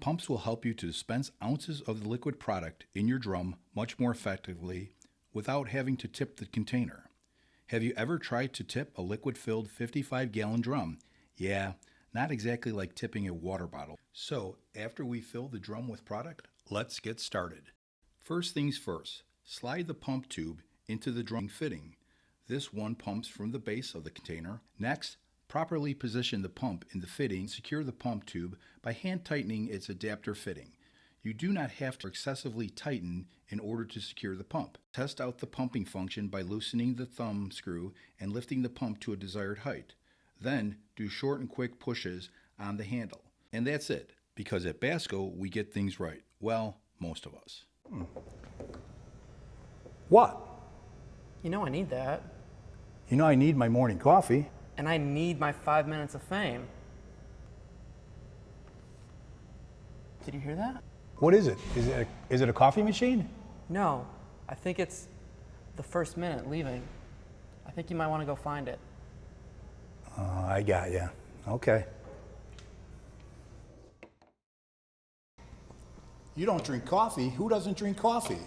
Pumps will help you to dispense ounces of the liquid product in your drum much more effectively without having to tip the container. Have you ever tried to tip a liquid-filled 55-gallon drum? Yeah, not exactly like tipping a water bottle. So, after we fill the drum with product, let's get started. First things first, slide the pump tube into the drum fitting. This one pumps from the base of the container. Next, properly position the pump in the fitting and secure the pump tube by hand tightening its adapter fitting. You do not have to excessively tighten in order to secure the pump. Test out the pumping function by loosening the thumb screw and lifting the pump to a desired height. Then, do short and quick pushes on the handle. And that's it, because at BASCO, we get things right. Well, most of us. What? You know I need that. You know I need my morning coffee. And I need my 5 minutes of fame. Did you hear that? What is it? Is it a coffee machine? No, I think it's the first minute leaving. I think you might want to go find it. I got you. Okay. You don't drink coffee. Who doesn't drink coffee?